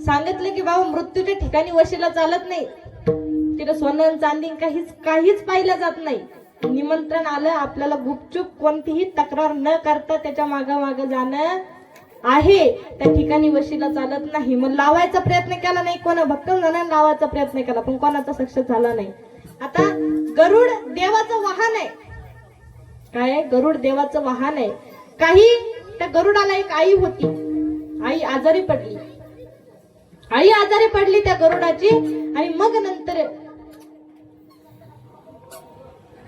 सांगितलं की बाबा मृत्यूच्या ठिकाणी वशीला चालत नाही, तिला सोनं चांदी काहीच पाहिलं जात नाही. निमंत्रण आलं आपल्याला गुपचूप कोणतीही तक्रार न करता त्याच्या माग जाणं आहे. त्या ठिकाणी वशीला चालत नाही. मग लावायचा प्रयत्न केला नाही, कोणा भक्कम जणांना लावायचा प्रयत्न केला पण कोणाचा सक्सेस झाला नाही. आता गरुड देवाचं वाहन आहे. काय गरुड देवाचं वाहन आहे. काही त्या गरुडाला एक आई होती. आई आजारी पडली त्या गरुडाची. आणि मग नंतर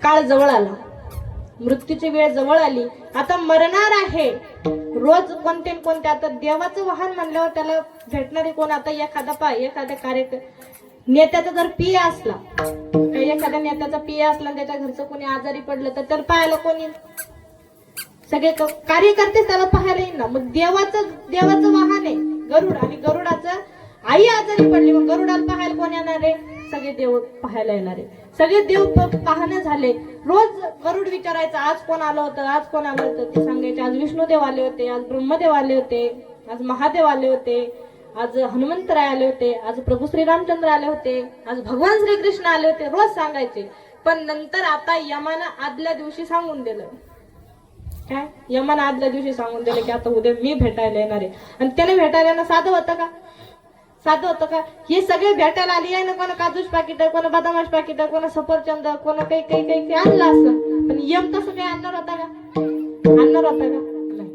काळ जवळ आला, मृत्यूची वेळ जवळ आली. आता मरणार आहे. रोज कोणते आता देवाचं वाहन म्हणल्यावर त्याला भेटणारे कोण? आता एखाद्या नेत्याचा जर पिया असला, एखाद्या नेत्याचा पिया असला त्याच्या घरचं कोणी आजारी पडलं तर त्याला पाहायला कोणी, सगळे कार्यकर्ते त्याला पाहायला येईल ना. मग देवाचं वाहन आहे गरुड. आणि गरुडाचं आई आजारी पडली, मग गरुडाला पाहायला कोण येणार आहे? सगळे देव पाहायला येणार आहे. सगळे देव पाहणे झाले. रोज गरुड विचारायचा आज कोण आलं होतं. ते सांगायचे आज विष्णुदेव आले होते, आज ब्रह्मदेव आले होते, आज महादेव आले होते, आज हनुमंतराय आले होते, आज प्रभू श्रीरामचंद्र आले होते, आज भगवान श्रीकृष्ण आले होते. रोज सांगायचे. पण नंतर आता यमानं आदल्या दिवशी सांगून दिलं. काय? यमानं आदल्या दिवशी सांगून दिलं की आता उद्या मी भेटायला येणार आहे. आणि त्याने भेटायला येणं साधं होतं का? हे सगळे भेटायला आली आहे ना. कोणा काजूच पाकिट, कोणा बदामाच पाकिट, कोणा सफरचंद, कोणा काही आणलं असं. पण यम तसं काही आणणार होता का? नाही.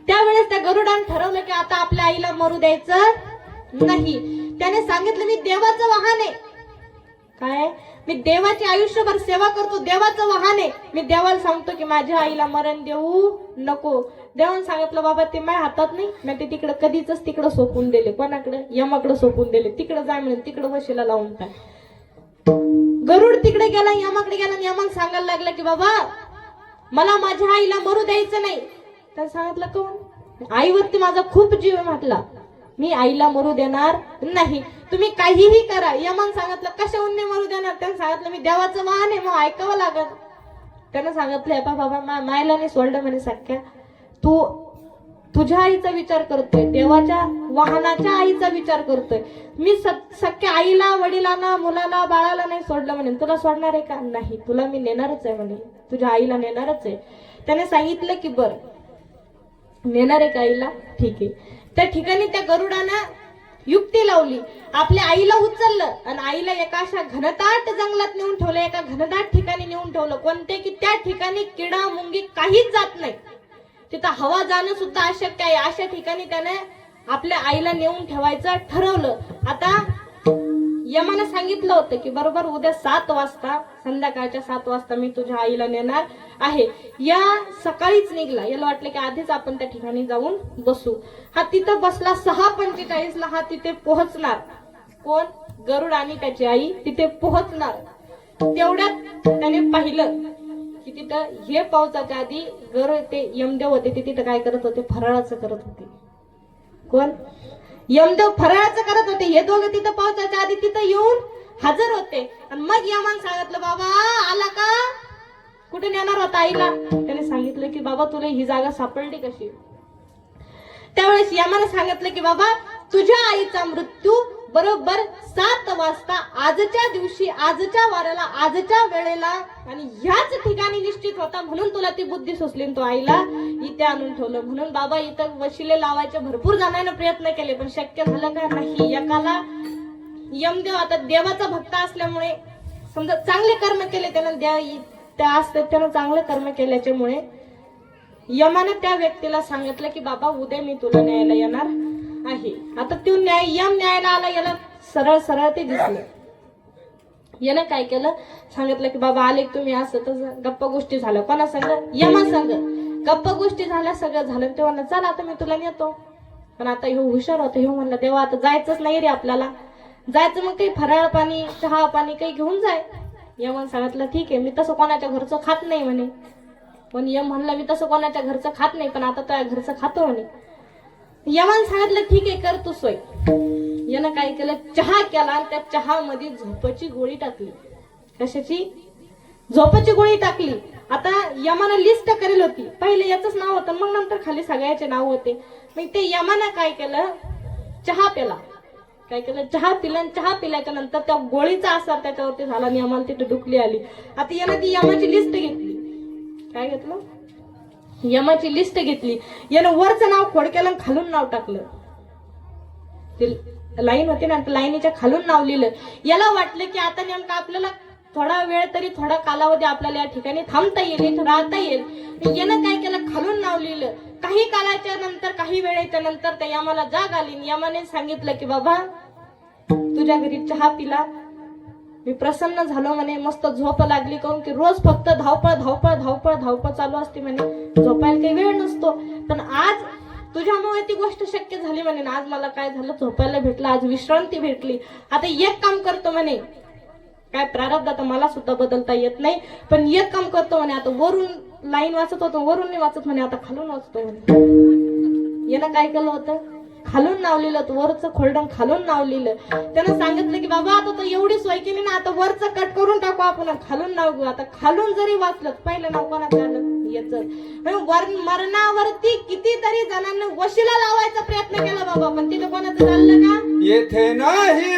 त्यावेळेस त्या गरुडाने ठरवलं की आता आपल्या आईला मरू द्यायचं नाही. त्याने सांगितलं मी देवाचं वाहन आहे. काय? मी देवाची आयुष्यभर सेवा करतो, देवाचं वाहन आहे. मी देवाला सांगतो की माझ्या आईला मरण देऊ नको. देवाने सांगितलं बाबा ते माझ्या हातात नाही, मी ते तिकडं सोपून दिले. कोणाकडे? यमाकडे सोपून दिले. तिकडे जाय म्हणून तिकडे वशीला लावून टाक. गरुड तिकडे गेला, यमाकडे गेला. यमाला सांगायला लागला की बाबा मला माझ्या आईला मरू द्यायचं नाही. तर सांगितलं कोण? आईवरती माझा खूप जीव म्हटला, मी आईला मरू देणार नाही. तुम्ही काहीही करा. यमान सांगितलं कशाहून नाही मरू देणार. त्यानं सांगितलं मी देवाचं वाहन आहे, मग ऐकावं लागत. त्यानं सांगितलं बाबा मायला नाही सोडलं म्हणे सख्या, तू तुझ्या आईचा विचार करतोय, देवाच्या वाहनाच्या आईचा विचार करतोय. मी सख्या आईला, वडिलांना, मुलाला, बाळाला नाही सोडलं म्हणे. तुला सोडणार आहे का? नाही, तुला मी नेणारच आहे म्हणे, तुझ्या आईला नेणारच आहे. त्याने सांगितलं की बर नेणार आहे का आईला? ठीक आहे. त्या ठिकाणी त्या गरुडानं युक्ती लावली. आपल्या आईला उचललं आणि आईला एका अशा घनदाट जंगलात नेऊन ठेवलं, एका घनदाट ठिकाणी नेऊन ठेवलं. कोणते की त्या ठिकाणी किडा मुंगी काहीच जात नाही, तिथं हवा जाणं सुद्धा अशक्य आहे. अशा ठिकाणी त्याने आपल्या आईला नेऊन ठेवायचं ठरवलं. आता यमानं सांगितलं होतं की बरोबर उद्या 7 वाजता, संध्याकाळच्या 7 वाजता मी तुझ्या आईला नेणार आहे. या सकाळीच निघला. याला वाटलं की आधीच आपण त्या ठिकाणी जाऊन बसू. हा तिथं बसला. 6:45 हा तिथे पोहोचणार. कोण? गरुड आणि त्याची आई तिथे पोहोचणार. तेवढ्यात त्याने पाहिलं की तिथं हे पावसाच्या आधी गरुड ते यमदेव होते, ते तिथं काय करत होते? फराळाचं करत होते. कोण? यमदेव फराळाचं करत होते. हे दोघं तिथं पावसाच्या आधी तिथं येऊन हजर होते. आणि मग यमान सांगितलं बाबा आला का? कुठे नेणार होता आईला? त्याने सांगितलं की बाबा तुला ही जागा सापडली कशी? त्यावेळेस यमाने सांगितलं की बाबा तुझ्या आईचा मृत्यू बरोबर 7 वाजता आजच्या दिवशी, आजच्या वाराला, आजच्या वेळेला आणि ह्याच ठिकाणी निश्चित होता. म्हणून तुला ती बुद्धी सुचली, तो आईला इथे आणून ठेवलं. म्हणून बाबा इथं वशिले लावायचे भरपूर जणांना प्रयत्न केले पण शक्य झालं का? नाही. एकाला यमदेव आता देवाचा भक्त असल्यामुळे समजा चांगले कर्म केले त्यानं, त्यानं चांगले कर्म केल्याच्यामुळे यमाने त्या व्यक्तीला सांगितलं की बाबा उद्या मी तुला न्यायला येणार आहे. आता तो यम न्यायला आला. याला सरळ ते दिसलं. यानं काय केलं? सांगितलं की बाबा आले तुम्ही असं तसं गप्पा गोष्टी झाल्या. कोणा संग? यमा संग गप्पा गोष्टी झाल्या. सगळं झालं. ते म्हणलं चल आता मी तुला नेतो. पण आता ह्यो हुशार होता. ह्यो म्हणला देवा आता जायचंच नाही रे आपल्याला. जायचं मग काही फराळ पाणी, चहा पाणी काही घेऊन जाय. यमान सांगितलं ठीक आहे, मी तसं कोणाच्या घरचं खात नाही म्हणे. पण यम म्हणला मी तसं कोणाच्या घरचं खात नाही, पण आता तुझ्या घरचं खातो म्हणे. यमान सांगितलं ठीक आहे कर तू सोय. यानं काय केलं? चहा केला आणि त्या चहामध्ये झोपाची गोळी टाकली. कशाची? झोपाची गोळी टाकली. आता यमानं लिस्ट करेल होती. पहिले याचंच नाव होतं, मग नंतर खाली सगळ्याचे नाव होते. मग ते यमानं काय केलं? चहा प्याला. काय केलं, चहा पिला. चहा पिल्याच्या नंतर त्या गोळीचा आसार त्याच्यावरती झाला आणि आम्हाला तिथे डुकली आली. आता यानं ती यमाची लिस्ट घेतली. काय घेतलं, यमाची लिस्ट घेतली. यानं वरचं नाव खोडक्याला खालून नाव टाकलं. ते लाईन होती ना, लाईनीच्या खालून नाव लिहिलं. याला वाटलं की आता नेमकं आपल्याला थोडा वेळ तरी, थोडा कालावधी आपल्याला या ठिकाणी थांबता येईल, इथं राहता येईल. यानं काय केलं, खालून नाव लिहिलं. काही कालाच्या नंतर, काही वेळेच्या नंतर त्या यमाला जाग आली. यमाने सांगितलं की बाबा तुझ्या घरी चहा पिला, मी प्रसन्न झालो म्हणे, मस्त झोप लागली. काऊन की रोज फक्त धावपळ धावपळ धावपळ धावपळ चालू असते म्हणे, झोपायला काही वेळ नसतो. पण आज तुझ्यामुळे ती गोष्ट शक्य झाली म्हणे. आज मला काय झालं, झोपायला भेटलं, आज विश्रांती भेटली. आता एक काम करतो म्हणे, काय प्रारब्ध आता मला सुद्धा बदलता येत नाही, पण एक काम करतो म्हणे, आता वरून लाईन वाचत होतो, वरून नाही वाचत म्हणे, आता खालून वाचतो म्हणे. यानं काय केलं होतं, खालून नाव लिहिलं. वरचं खोलडं खालून नाव लिहिलं. त्यानं सांगितलं की बाबा आता तो एवढी सोय केली ना, आता वरचं कट करून टाकू आपण, खालून नाव घेऊ. आता खालून जरी वाचलं, पहिलं नाव कोणाचं आलं, याचं. मरणावरती कितीतरी जणांना वशिला लावायचा प्रयत्न केला बाबा, पण तिथं कोणाचं चाललं का, येथे नाही